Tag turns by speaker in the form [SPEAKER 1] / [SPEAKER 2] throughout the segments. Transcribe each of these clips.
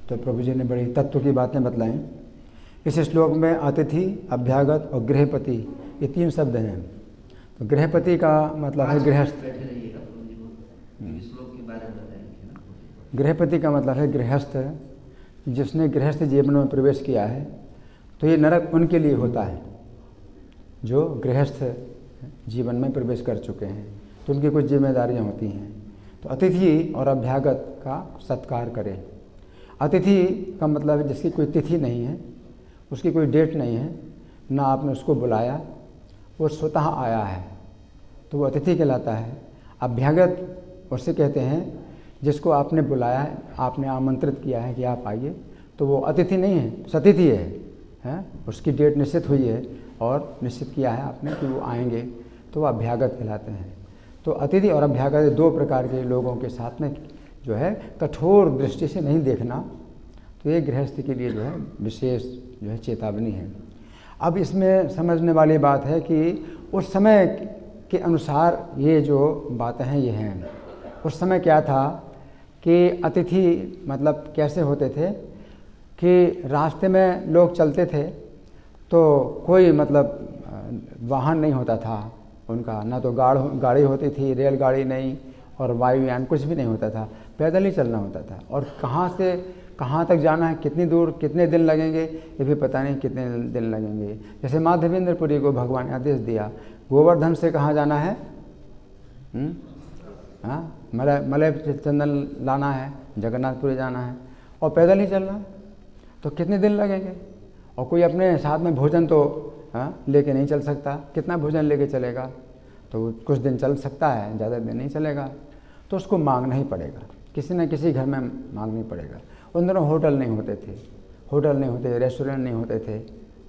[SPEAKER 1] तो प्रभु जी ने बड़ी तत्व की बातें बतलाई। इस श्लोक में अतिथि, अभ्यागत और गृहपति ये 3 शब्द हैं। तो गृहपति का मतलब है गृहस्थ। गृहपति का मतलब है गृहस्थ, जिसने गृहस्थ जीवन में प्रवेश किया है। तो ये नरक उनके लिए होता है जो गृहस्थ जीवन में प्रवेश कर चुके हैं, तो उनकी कुछ जिम्मेदारियां होती हैं। तो अतिथि और अभ्यागत का सत्कार करें। अतिथि का मतलब है जिसकी कोई तिथि नहीं है, उसकी कोई डेट नहीं है, ना आपने उसको बुलाया, वो स्वतः आया है, तो वो अतिथि कहलाता है। अभ्यागत उससे कहते हैं जिसको आपने बुलाया है, आपने आमंत्रित किया है कि आप आइए, तो वो अतिथि नहीं है, सतिथि है? उसकी डेट निश्चित हुई है और निश्चित किया है आपने कि वो आएंगे, तो वो अभ्यागत कहलाते हैं। तो अतिथि और अभ्यागत 2 प्रकार के लोगों के साथ में जो है कठोर दृष्टि से नहीं देखना, तो ये गृहस्थ के लिए जो है विशेष जो है चेतावनी है। अब इसमें समझने वाली बात है कि उस समय के अनुसार ये जो बातें हैं ये हैं। उस समय क्या था कि अतिथि मतलब कैसे होते थे कि रास्ते में लोग चलते थे तो कोई मतलब वाहन नहीं होता था उनका, ना तो गाड़ी होती थी, रेलगाड़ी नहीं, और वायुयान कुछ भी नहीं होता था, पैदल ही चलना होता था। और कहाँ से कहाँ तक जाना है, कितनी दूर, कितने दिन लगेंगे, ये भी पता नहीं कितने दिन लगेंगे। जैसे माधवेंद्रपुरी को भगवान ने आदेश दिया, गोवर्धन से कहाँ जाना है, मलय चंदन लाना है, जगन्नाथपुरी जाना है, और पैदल ही चलना, तो कितने दिन लगेंगे। और कोई अपने साथ में भोजन तो लेके नहीं चल सकता, कितना भोजन लेके चलेगा, तो कुछ दिन चल सकता है, ज़्यादा दिन नहीं चलेगा, तो उसको मांगना ही पड़ेगा, किसी न किसी घर में मांगना ही पड़ेगा। उन दिनों होटल नहीं होते, रेस्टोरेंट नहीं होते थे, है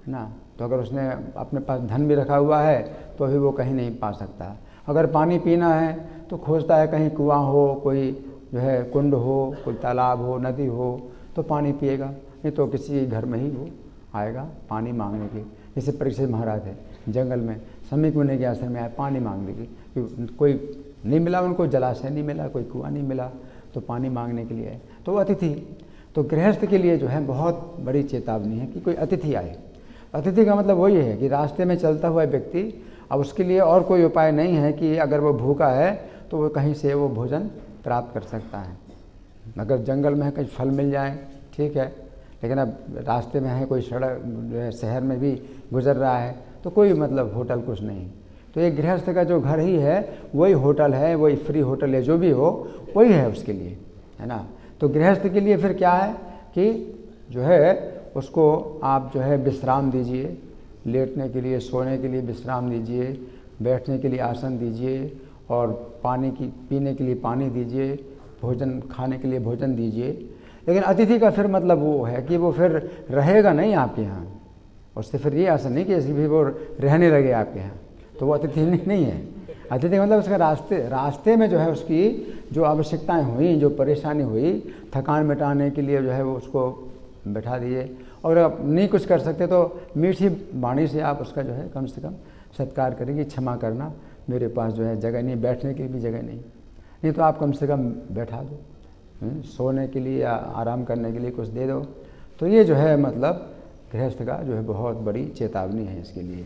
[SPEAKER 1] ना। तो अगर उसने अपने पास धन भी रखा हुआ है तो अभी वो कहीं नहीं पा सकता। अगर पानी पीना है तो खोजता है कहीं कुआं हो, कोई जो है कुंड हो, कोई तालाब हो, नदी हो, तो पानी पिएगा, नहीं तो किसी घर में ही वो आएगा पानी मांगने की। जैसे परीक्षित महाराज है, जंगल में समीप मुनि के आश्रम में आए पानी मांगने की, कोई नहीं मिला उनको, जलाशय नहीं मिला, कोई कुआं नहीं मिला, तो पानी मांगने के लिए आए, तो वो अतिथि। तो गृहस्थ के लिए जो है बहुत बड़ी चेतावनी है कि कोई अतिथि आए। अतिथि का मतलब वही है कि रास्ते में चलता हुआ व्यक्ति, अब उसके लिए और कोई उपाय नहीं है कि अगर वो भूखा है तो वो कहीं से वो भोजन प्राप्त कर सकता है। अगर जंगल में है कहीं फल मिल जाए ठीक है, लेकिन अब रास्ते में है, कोई सड़क जो है शहर में भी गुजर रहा है, तो कोई मतलब होटल कुछ नहीं। तो ये गृहस्थ का जो घर ही है वही होटल है, वही फ्री होटल है, जो भी हो वही है उसके लिए, है ना। तो गृहस्थ के लिए फिर क्या है कि जो है उसको आप जो है विश्राम दीजिए, लेटने के लिए, सोने के लिए विश्राम दीजिए, बैठने के लिए आसन दीजिए, और पानी की पीने के लिए पानी दीजिए, भोजन खाने के लिए भोजन दीजिए। लेकिन अतिथि का फिर मतलब वो है कि वो फिर रहेगा नहीं आपके यहाँ, उससे फिर ये आशा नहीं कि ऐसे भी वो रहने लगे आपके यहाँ, तो वो अतिथि नहीं है। अतिथि मतलब उसका रास्ते में जो है उसकी जो आवश्यकताएं हुई, जो परेशानी हुई, थकान मिटाने के लिए जो है वो उसको बैठा दिए, और आप नहीं कुछ कर सकते तो मीठी वाणी से आप उसका जो है कम से कम सत्कार करेंगे, क्षमा करना, मेरे पास जो है जगह नहीं, बैठने की भी जगह नहीं तो आप कम से कम बैठा दो, सोने के लिए या आराम करने के लिए कुछ दे दो। तो ये जो है मतलब गृहस्थ का जो है बहुत बड़ी चेतावनी है इसके लिए।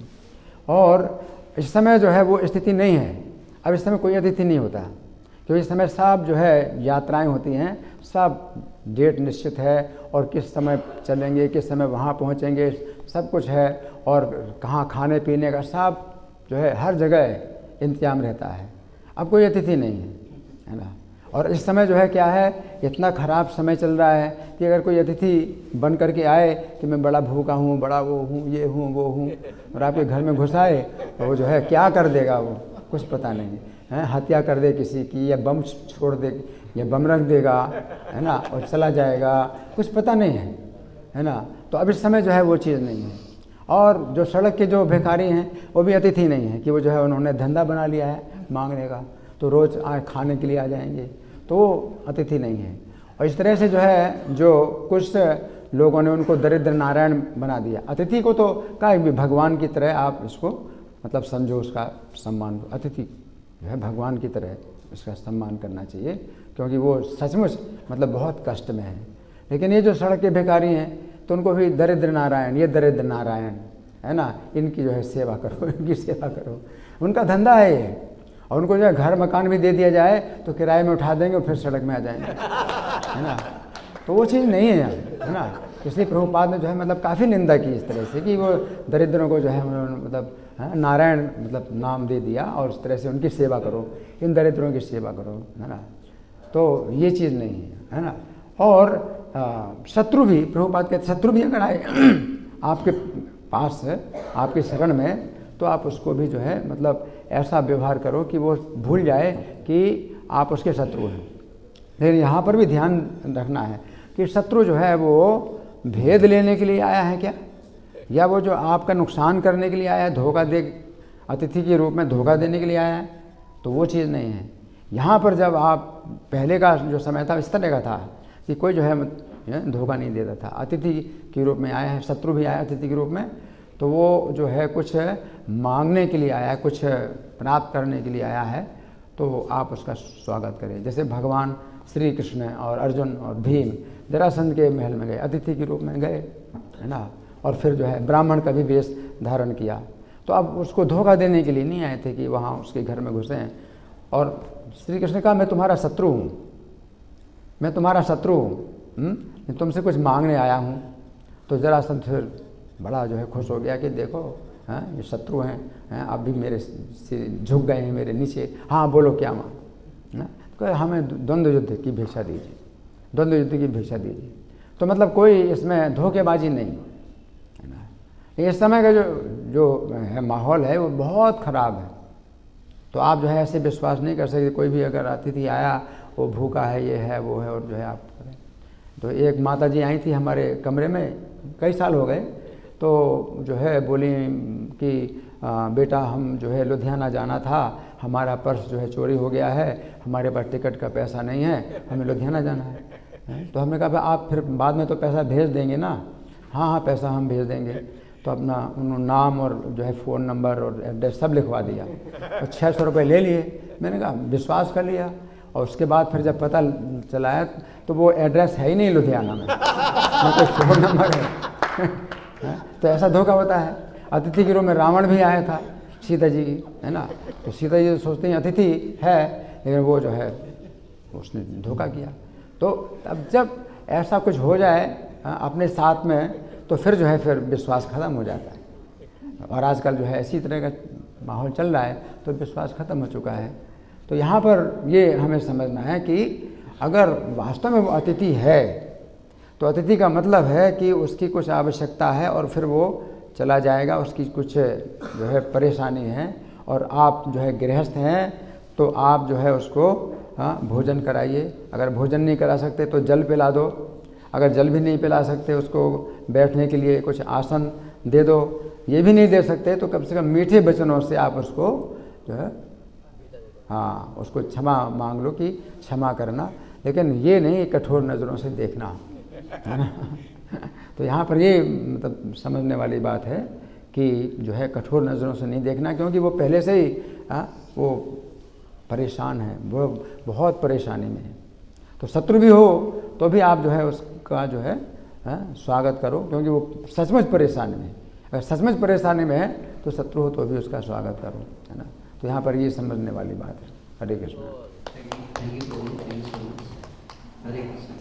[SPEAKER 1] और इस समय जो है वो स्थिति नहीं है, अब इस समय कोई अतिथि नहीं होता, क्योंकि इस समय सब जो है यात्राएं होती हैं, सब डेट निश्चित है, और किस समय चलेंगे, किस समय वहाँ पहुँचेंगे, सब कुछ है, और कहाँ खाने पीने का सब जो है हर जगह इंतजाम रहता है। अब कोई अतिथि नहीं है ना। और इस समय जो है क्या है, इतना ख़राब समय चल रहा है कि अगर कोई अतिथि बन करके आए कि मैं बड़ा भूखा हूँ, बड़ा वो हूँ, ये हूँ, वो हूँ, और आपके घर में घुस आए तो वो जो है क्या कर देगा, वो कुछ पता नहीं है, हत्या कर दे किसी की, या बम छोड़ दे, या बम रख देगा, है ना, और चला जाएगा, कुछ पता नहीं है ना। तो अब इस समय जो है वो चीज़ नहीं है। और जो सड़क के जो भिखारी हैं वो भी अतिथि नहीं है कि वो जो है उन्होंने धंधा बना लिया है मांगने का, तो रोज़ खाने के लिए आ जाएंगे, तो वो अतिथि नहीं है। और इस तरह से जो है जो कुछ लोगों ने उनको दरिद्र नारायण बना दिया। अतिथि को तो क्या भी भगवान की तरह आप इसको मतलब समझो, उसका सम्मान। अतिथि जो है भगवान की तरह इसका सम्मान करना चाहिए, क्योंकि वो सचमुच मतलब बहुत कष्ट में है। लेकिन ये जो सड़क के भिखारी हैं तो उनको भी दरिद्र नारायण, ये दरिद्र नारायण है ना, इनकी जो है सेवा करो, इनकी सेवा करो, उनका धंधा है ये। और उनको जो है घर मकान भी दे दिया जाए तो किराए में उठा देंगे और फिर सड़क में आ जाएंगे, है ना। तो वो चीज़ नहीं है यहाँ, है ना। इसलिए प्रभुपाद ने जो है मतलब काफ़ी निंदा की इस तरह से कि वो दरिद्रों को जो है मतलब नारायण मतलब नाम दे दिया और उस तरह से उनकी सेवा करो, इन दरिद्रों की सेवा करो, है ना। तो ये चीज़ नहीं है ना। और शत्रु भी, प्रभुपाद कहते शत्रु भी अगर आए आपके पास आपके शरण में तो आप उसको भी जो है मतलब ऐसा व्यवहार करो कि वो भूल जाए कि आप उसके शत्रु हैं। लेकिन यहाँ पर भी ध्यान रखना है कि शत्रु जो है वो भेद लेने के लिए आया है क्या, या वो जो आपका नुकसान करने के लिए आया है, धोखा दे अतिथि के रूप में धोखा देने के लिए आया है, तो वो चीज़ नहीं है। यहाँ पर जब आप पहले का जो समय था इस तरह का था कि कोई जो है धोखा नहीं देता था, अतिथि के रूप में आया है, शत्रु भी आया अतिथि के रूप में, तो वो जो है कुछ मांगने के लिए आया है, कुछ प्राप्त करने के लिए आया है, तो आप उसका स्वागत करें। जैसे भगवान श्री कृष्ण और अर्जुन और भीम जरासंध के महल में गए, अतिथि के रूप में गए, है ना, और फिर जो है ब्राह्मण का भी वेश धारण किया। तो अब उसको धोखा देने के लिए नहीं आए थे कि वहाँ उसके घर में घुसे हैं। और श्री कृष्ण कहा मैं तुम्हारा शत्रु हूँ, मैं तुम्हारा शत्रु हूँ, तुमसे कुछ मांगने आया हूँ। तो जरासंध फिर बड़ा जो है खुश हो गया कि देखो हैं ये शत्रु हैं, अब भी मेरे से झुक गए हैं मेरे नीचे, हाँ बोलो क्या मांग, तो हमें द्वंद्व युद्ध की भिक्षा दीजिए, द्वंद्व युद्ध की भिक्षा दीजिए। तो मतलब कोई इसमें धोखेबाजी नहीं है ना। इस समय का जो है माहौल है वो बहुत ख़राब है। तो आप जो है ऐसे विश्वास नहीं कर सकते, कोई भी अगर अतिथि आया वो भूखा है, ये है वो है, और जो है आप करें। तो एक माता जी आई थी हमारे कमरे में, कई साल हो गए, तो जो है बोली कि बेटा हम जो है लुधियाना जाना था, हमारा पर्स जो है चोरी हो गया है, हमारे पास टिकट का पैसा नहीं है, हमें लुधियाना जाना है। तो हमने कहा भाई आप फिर बाद में तो पैसा भेज देंगे ना, हाँ हाँ पैसा हम भेज देंगे। तो अपना उन्होंने नाम और जो है फ़ोन नंबर और एड्रेस सब लिखवा दिया और 600 रुपये ले लिए। मैंने कहा विश्वास कर लिया, और उसके बाद फिर जब पता चलाया तो वो एड्रेस है ही नहीं लुधियाना में, ना कोई फ़ोन नंबर है। तो ऐसा धोखा होता है। अतिथि के रूप में रावण भी आया था सीता जी की, है ना। तो सीता जी तो सोचते हैं अतिथि है, लेकिन वो जो है उसने धोखा किया। तो अब जब ऐसा कुछ हो जाए अपने साथ में तो फिर जो है फिर विश्वास ख़त्म हो जाता है। और आजकल जो है इसी तरह का माहौल चल रहा है, तो विश्वास ख़त्म हो चुका है। तो यहाँ पर ये हमें समझना है कि अगर वास्तव में वो अतिथि है तो अतिथि का मतलब है कि उसकी कुछ आवश्यकता है और फिर वो चला जाएगा, उसकी कुछ जो है परेशानी है, और आप जो है गृहस्थ हैं तो आप जो है उसको भोजन कराइए। अगर भोजन नहीं करा सकते तो जल पिला दो, अगर जल भी नहीं पिला सकते उसको बैठने के लिए कुछ आसन दे दो, ये भी नहीं दे सकते तो कम से कम मीठे वचनों से आप उसको जो है हाँ उसको क्षमा मांग लो कि क्षमा करना, लेकिन ये नहीं कठोर नज़रों से देखना, है ना। तो यहाँ पर ये मतलब समझने वाली बात है कि जो है कठोर नज़रों से नहीं देखना, क्योंकि वो पहले से ही वो परेशान है, वो बहुत परेशानी में है। तो शत्रु भी हो तो भी आप जो है उसका जो है स्वागत करो, क्योंकि वो सचमुच परेशानी में है। अगर सचमुच परेशानी में है तो शत्रु हो तो भी उसका स्वागत करो, है ना। तो यहाँ पर ये समझने वाली बात है। Hare Krishna.
[SPEAKER 2] Thank you so much. Hare Krishna.